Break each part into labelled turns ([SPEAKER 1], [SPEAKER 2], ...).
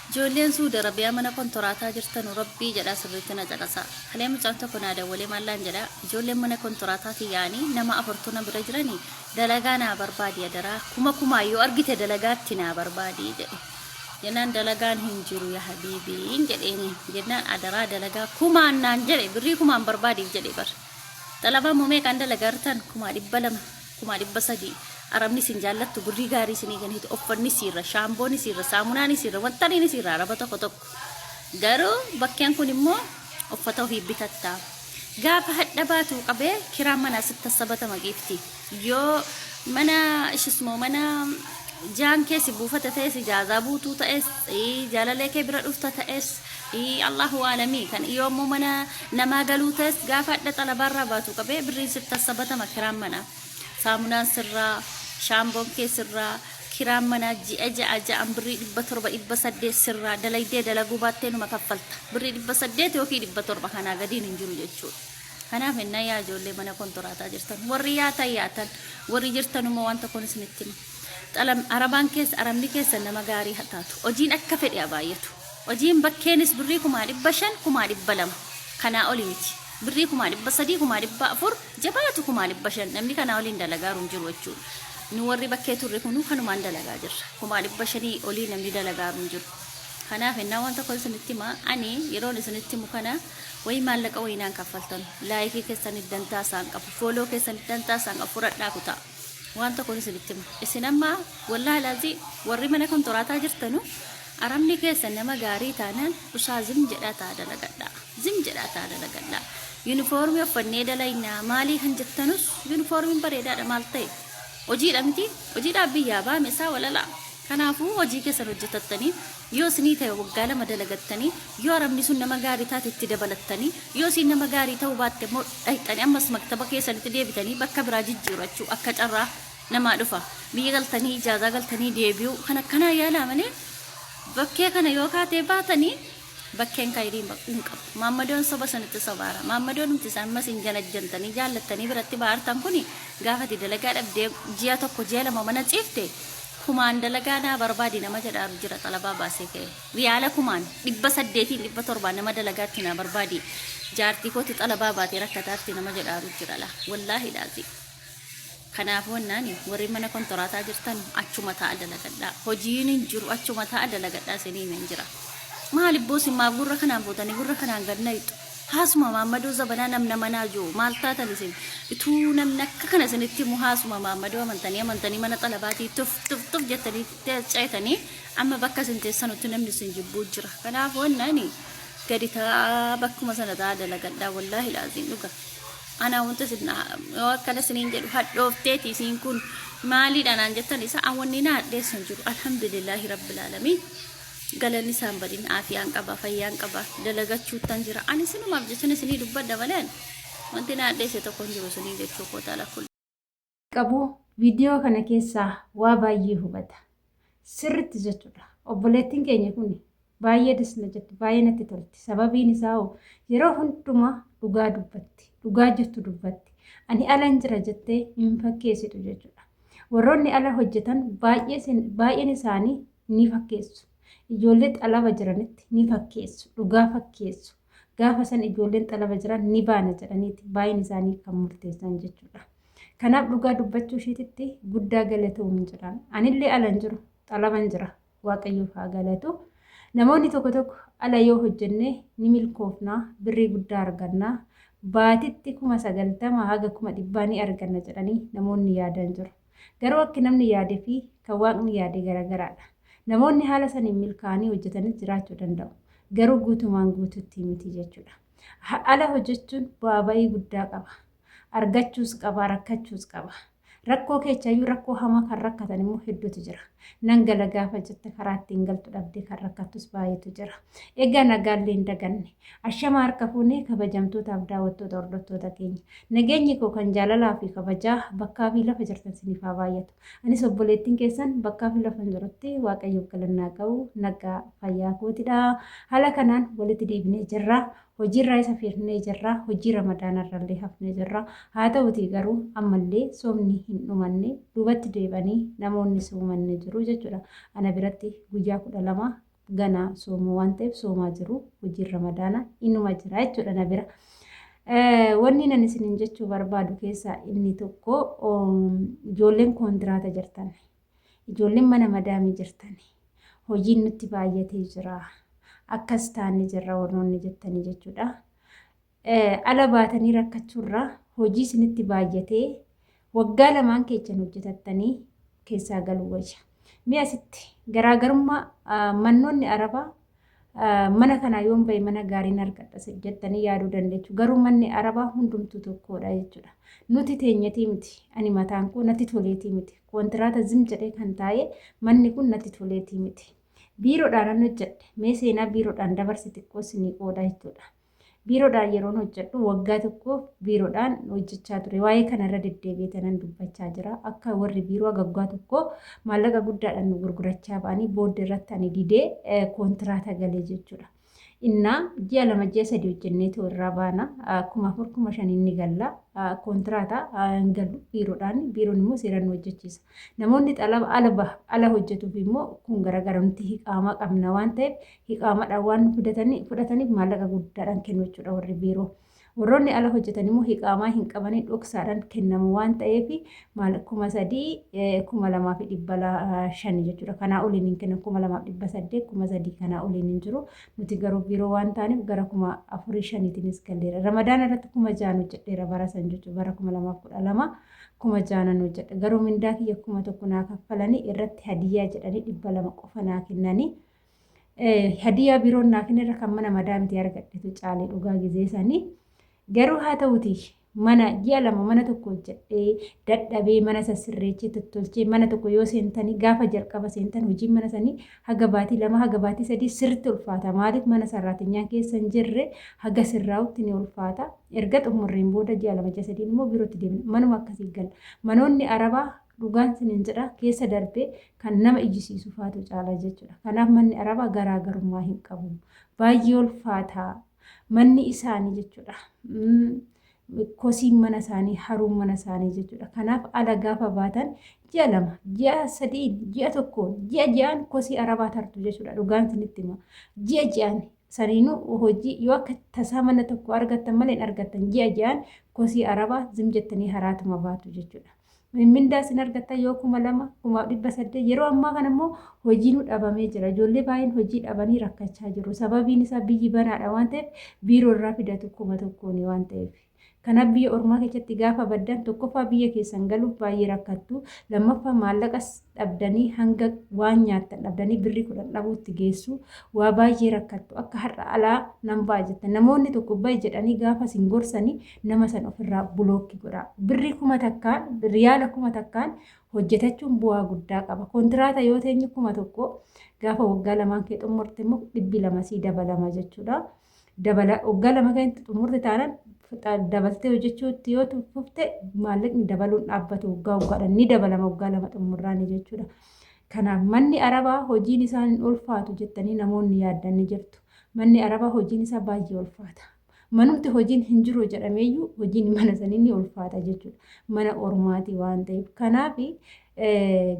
[SPEAKER 1] Ijoolleen Suudi Arabiyaa mana kontoraataa jirtan Rabbii jedha sirriitti na caqasa. Kalee mucaan tokko naa dawwalee maallaan jedha ijoolleen mana kontoraataati yaa'anii nama afurtu na bira jiranii dalagaa naa barbaadi adaraa kuma yoo argite dalagaatti naa barbaadi jedhe. Jennaan dalagaan hin jiru yaa habiibiin jedheeni jennaan adaraa dalagaa kumaan naan jedhe birrii kumaan barbaadiif jedhe bar. Talabaa muumee kan dalagartan 200 300 Arabni sin jaallattu birrii gaarii isinii ganiitu uffanni sirra shaambooni sirra saamunaan sirra wantaniin sirra araba tokko garuu bakkeen kun immoo uffata ofii bitatta gaafa hadha baatu qabee kiraan mana 670 giifti yoo mana ishismoo mana jaan keessi buufata ta'es ijaazaa buutuu ta'es jaalalee kee bira dhufta ta'es Allahu alami kan yoommoo mana namaa galuu ta'es gaafa hadha xalabaarraa baatu qabee birrii 670 kiraan mana saamunaan sirraa shaamboon keessirraa kiraan manaa ji'a birrii 700 sirraa dalaydee dalaguu baattee numa kaffalta birrii 800 yookiin 700 kanaa gadiin hin jiru jechuudha. Kanaaf innaa yaa ijoollee mana kontoraataa jirtan warri yaatan warri jirtanuma wanta kun isinitti arabaan keessa arabni keessa nama gaarii hataatu hojiin akka fedhe baay'atu hojiin bakkeenis birrii 500 200 kanaa oli miti. Birrii 300 400 jabaatu 500 namni kana waliin dalagaa jiru jechuudha. Nu warri bakkee turre kunu kanumaan dalagaa jirra. 500 olii namni dalagaa jiru. Kanaaf innaa wanta kun isinitti himaa ani yeroon isinitti himu kana wayi maallaqa wayinaan kaffaltan laayikii keessanii dantaa isaan qabu fooloo keessanii dantaa isaan qabu fudhadhaa kutaa. Wanta kun isinitti himu isin amma wallaahi laazii warri mana kontoraataa jirtanu arabni keessa nama gaarii taanaan usaa zim jedhaa ta'a dalagadhaa. Zim jedhaa ta'a dalagadhaa. Uniformii uffannee dalaynaa maalii kan jettanus uniformiin bareedaadha maal ta'e hojiidha miti hojiidhaa biyyaa baame isaa walala kanaafuu hojii keessan hojjetattanii yoo isinii ta'e waggaa 2 dalagattanii yoo arabni sun nama gaarii taate itti dabalattanii yoo isin nama gaarii ta'uu baatte immoo dhayxanii ammas maktaba keessanitti deebitanii bakka biraa jijjiirachuu akka carraa namaa dhufa biyya galtanii ijaazaa galtanii deebi'uu kan akkanaa yaalaa malee bakkee kana yoo kaatee baatanii bakkeen kayriin bakkuun qabu maammadoon soba sanitti sobaara maammadoon nuti isaan masiin janajjantanii jaallattanii biratti baartan kuni gaafati dalagaa dhabdee ji'a tokko ji'a 2 mana ciifte kumaan dalagaa naa barbaadi nama jedhaaru jira xalabaa baasee ka'e riyaala kumaan 800 700 nama dalagaatti naa barbaadi jaartii kooti xalabaa baatee rakkataatti nama jedhaaru jira la wallaahi laazii. Kanaafuu wannaani warri mana kontoraataa jirtan achuma ta'a dalagadhaa hojiin hin jiru achuma ta'a dalagadhaa isiniin hin jira. Maaliif boosi maa gurra kanaan bootanii gurra kanaan gad nayitu haasuma maammadoo zabanaa namna manaa jiru maal taatan isin ituu namni akka kana isinitti himu haasuma maammadoo amantanii mana xalabaatii tuf jettanii ceetanii amma bakka isin teessanutti namni isin jibbuu jira. Kanaaf wannaani gadi ta'a bakkuma sana ta'a dalagadhaa wallaahi laaziin dhuga. Ana wanta isin akkana isiniin jedhu hadhoofteeti isin kun maaliidhaan jettan isa awwanni naa hadheessan jiru alhamdulillahi rabbil aalamiin. Galanni isaan badin aafiyaan qaba fayyaan qaba dalagachuutan jira ani sinumaaf jechuun isinii dubbadha malee wanti na addeesse tokko hin jiru isinii jechuu koota lakkul
[SPEAKER 2] qabu viidiyoo kana keessaa waa baay'ee hubata sirritti jechuudha obboleettiin keenya kun baay'ee disna jetti baay'ee natti tolti sababiin isaa yeroo hundumaa dhugaa jettu dubbatti ani alan jira jettee hin fakkeessitu jechuudha warroonni ala hojjetan baay'een isaanii ni fakkeessu. Ijoollee xalaba jiranitti ni fakkeessu dhugaa fakkeessu gaafa san ijoolleen xalaba jiran ni baana jedhaniiti baay'een isaanii kan murteessan jechuudha. Kanaaf dhugaa dubbachuu isheetitti guddaa galatoomuu hin jiran anillee alan jiru xalaban jira waaqayyoof haa galatu. Namoonni tokko ala yoo hojjenne ni milkoofnaa birrii guddaa argannaa baatitti 90,000 haga 100,000 ni arganna jedhanii namoonni yaadan jiru. Garuu akka namni yaadee fi kan waaqni yaade garagaraadha. Namoonni haala saniin milkaa'anii hojjetanis jiraachuu danda'u. Garuu guutumaan guututti miti jechuudha. Ala hojjechuun bu'aa bayii guddaa qaba. Argachuus qaba, rakkachuus qaba. Rakkoo keessayyuu rakkoo hamaa kan rakkatan immoo hedduutu jira. Nan gala gaafa jette karaa ittiin galtu dhabdee kan rakkattus baay'eetu jira. Egaa nagaallee hin daganne. Ashama harka fuunee kabajamtootaaf daawwattoota hordoftoota keenya. Nageenyi koo kan jaalalaa fi kabajaa bakkaa fi lafa jirtan siniif haa baay'atu. Anis obboleettiin keessan bakkaa fi lafa jirutti waaqayyoof galannaa qabu nagaa fayyaa kootidha. Haala kanaan walitti deebinee jirra. Hojiirraa isa feernee jirra. Hojii ramadaanarrallee hafnee jirra. Haa ta'utii garuu ammallee soomni hin dhumanne duubatti deebanii namoonni soomanne jiru jechuudha. Ana biratti guyyaa 12 ganaa sooma waan ta'eef soomaa jiru hojiin ramadaanaa innuma jira jechuudha na bira. Wanni nan isinin jechuu barbaadu keessaa inni tokko ijoolleen kontiraata jirtan, ijoolleen mana madaamii jirtan, hojiin nutti baay'atee jira. Akkas taanni jirra warroonni jettanii jechuudha. Ala baatanii rakkachuurraa hojii isinitti baay'atee waggaa lamaan keessan hojjetattanii keessaa galuu wayya. Mi'a asitti garaagarummaa mannoonni Arabaa mana kana yoon bahe mana gaariin argadha jettanii yaaduu dandeessu. Garuu manni Arabaa hundumtuu tokkodha jechuudha. Nuti teenyatii miti. Ani mataan koo natti toleetii miti. Kontiraata zim jedhee kan taa'e manni kun natti toleetii miti. Biiroodhaan hojjedhe. Mee seenaa biiroodhaan dabarse xiqqoo isinii qooda jechuudha. Biiroodhaan yeroon hojjedhu waggaa tokko biiroodhaan hojjechaa ture. Waa'ee kanarra deddeebi'ee dubbachaa jira. Akka warri biiroo waggaa tokko maallaqa guddaadhaan nu gurgurachaa ba'anii booddee irratti ani didee kontiraata galee jechuudha. Innaa ji'a 2 ji'a 3 hojjennee irraa baana 4,500 inni galla kontiraata hin galu biiroodhaan. Biiroon immoo seeraan nu hojjechiisa. Namoonni ala hojjetuuf immoo kun garagara nuti hiqaamaa qabna waan ta'eef hiqaamaadhaan waan fudhataniif maallaqa guddaadhaan kennu jechuudha warri biiroo. Warroonni ala hojjetan immoo hiqaamaa hin qabanii dhoksaadhaan kennamu waan ta'eef 3,250 jechuudha. Kanaa oliin hin kennan 2,800 3,000 kanaa oliin hin jiru. Nuti garuu biiroo waan taaneef gara 4,500tiinis galleera. Ramadaan irratti 6,000 hojjedheera bara san jechuudha. Bara 2012 6,000 hojjedhe. Garuu mindaa kiyya 1,000 naa kaffalanii irratti hadiyyaa jedhanii 200 qofa naa kennanii. Hadiyyaa biiroon naa kennerra kan mana madaamiti argadhetu caalee dhugaa gizee sanii. Garuu haa ta'uti mana ji'a 2 mana tokko hojjedhee dadhabee mana sassirreechee tottolchee mana tokko yoo seentanii gaafa jalqaba seentan hojiin mana sanii haga baatii 2 haga baatii 3 sirriitti ulfaata. Maaliif mana sarraatinyaan keessa hin jirre haga sirraa'utti ni ulfaata. Erga xumurreen booda ji'a 2 ji'a 3 immoo biirootti deemna. Manuma akkasii gala. Manoonni Arabaa dhugaan sinin jedha keessa darbee kan nama ijjisiisu faatu caala jechuudha. Kanaaf manni Arabaa garaagarummaa hin qabu. Baay'ee ulfaataa. Manni isaanii jechuudha. Kosiin mana isaanii, haruun mana isaanii jechuudha. Kanaaf ala gaafa baatan ji'a 2, ji'a 3, ji'a 1, ji'a 6 kosii Arabaa tartu jechuudha. Dhugaan isinitti hima. Ji'a 6 saniinuu hojii yoo akka tasaa mana tokko argattan malee hin argattan ji'a 6 kosii Arabaa zim jettanii haraatuma baatu jechuudha. Mindaa isin argattan yoo 2,000 2,800 yeroo ammaa kana immoo hojiin dhabamee jira. Ijoollee baay'een hojii dhabanii rakkachaa jiru. Sababiin isaa biyyi banaadha waan ta'eef biiroo irraa fidatu 1,000 waan ta'eef. Kanaaf biyya ormaa keessatti gaafa baddan tokkoffaa biyya keessan galuuf baay'ee rakkattu. Lammaffaa maallaqas dhabdanii hanga waan nyaattan dhabdanii birrii 10 dhabuutti geessu. Waa baay'ee rakkattu. Akka har'a alaa nan ba'a jettan. Namoonni tokko baay'ee jedhanii gaafa isin gorsanii nama san ofirraa bulookki godha. Birrii 1,000 riyaala 1,000 hojjetachuun bu'aa guddaa qaba. Kontiraata yoo teenye 1,000 gaafa waggaa 2 kee xumurte immoo 200 sii dabalama jechuudha. Waggaa 2 kan xumurte taanaan dabaltee hojjechuutti yoo tufte maallaqni dabaluun dhaabbatu waggaadhaan ni dabalama waggaa 2 xumurraani jechuudha. Kanaaf manni Arabaa hojiin isaa hin ulfaatu jettanii namoonni yaaddanii jirtu. Manni Arabaa hojiin isaa baay'ee ulfaata. Manumti hojiin hin jiru jedhameeyyuu hojiin mana sanii ni ulfaata jechuudha. Mana ormaati waan ta'eef. Kanaaf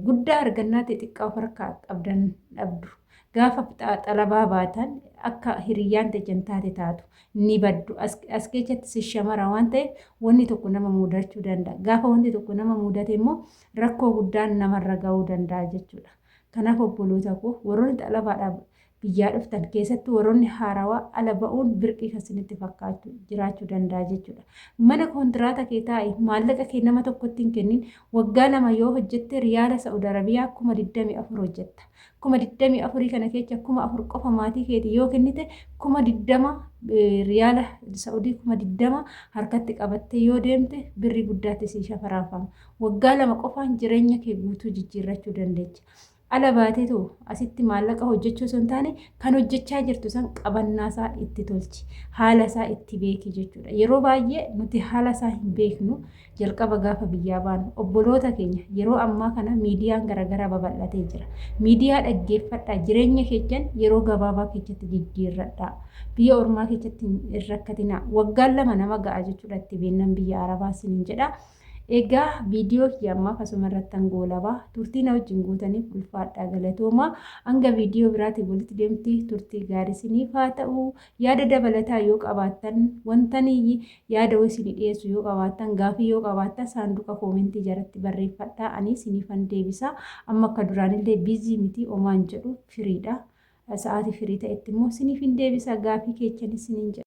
[SPEAKER 2] guddaa argannaa xixiqqaa of harkaa qabdan dhabdu. Gaafa xalabaa baatan akka hiriyyaan teessan taate taatu ni baddu. As keessatti shamara waan ta'eef wanni tokko nama mudachuu danda'a. Gaafa wanti tokko nama mudate immoo rakkoo guddaan namarra gahuu danda'a jechuudha. Kanaaf obboloota koo warroonni xalabaadhaaf biyyaa dhuftan keessatti warroonni haarawaa ala ba'uun birqii kasinitti fakkaatu jiraachuu danda'a jechuudha. Mana kontiraata kee taa'e maallaqa kee nama tokkotti hin kennin waggaa 2 yoo hojjette riyaala Saudi Arabiyaa 24,000 hojjetta. 24,000 kana keessa 4,000 qofa maatii keeti yoo kennite 20,000 riyaala Saudii 20,000 harkatti qabattee yoo deemte birrii guddaatti sii shafaraafama. Waggaa 2 qofaan jireenya kee guutuu jijjiirrachuu dandeecha. Ala baateetu asitti maallaqa hojjechuu osoo hin taane kan hojjechaa jirtu san qabannaa isaa itti tolchi. Haala isaa itti beeki jechuudha. Yeroo baay'ee nuti haala isaa hin beeknu jalqaba gaafa biyyaa baanu. Obboloota keenya yeroo ammaa kana miidiyaan garaagaraa babal'atee jira. Miidiyaa dhaggeeffadhaa jireenya keessan yeroo gabaabaa keessatti jijjiirradhaa. Biyya ormaa keessatti hin rakkatinaa. Waggaan 2 nama ga'a jechuudha itti beennan biyya Arabaa siniin jedha. Egaa viidiyoo kiyammaa akkasuma irratti goolabaa turtii na wajjin guutaniif ulfaadhaa galatooma. Hanga viidiyoo biraatiin walitti deemti turtii gaarii isiniif haa ta'u. Yaada dabalataa yoo qabaattan wantanii yaada isinii dhiyeessu yoo qabaattan gaafii yoo qabaattan saanduqa koomentii jalatti barreeffadhaa ani isiniifan deebisa. Amma akka duraanillee biizii miti omaan jedhu firiidha. Sa'aatii firii ta'etti immoo isiniif hin deebisa gaafii keechan isiniin jedha.